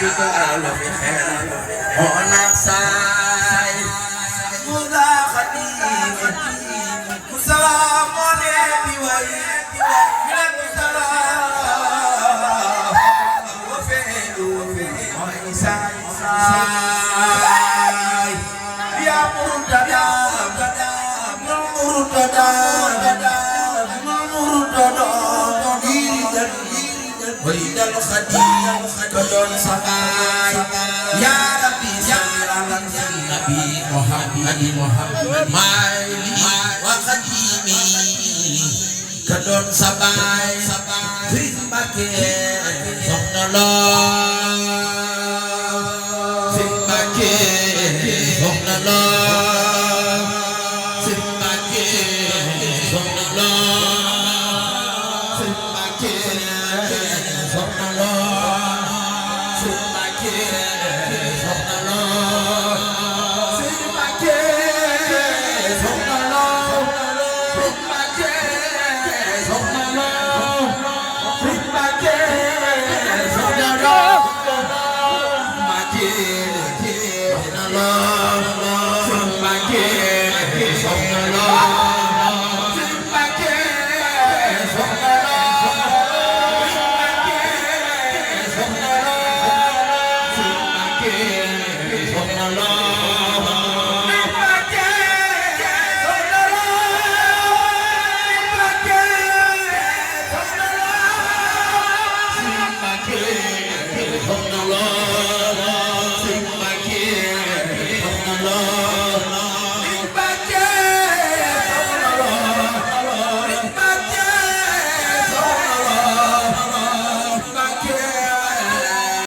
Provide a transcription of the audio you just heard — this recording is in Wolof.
la fi xel moo naag saay mu daa xadim mu salaam moo nee di way mi leen mu salaam wa feedu mooy saay saay yaa murtada murtada ولد الخديم كدون سباي يا ربي صل على النبي محمد مالي وخديمي كدون سباي في مكة سبحان الله في مكة سبحان الله في مكة سبحان الله Allah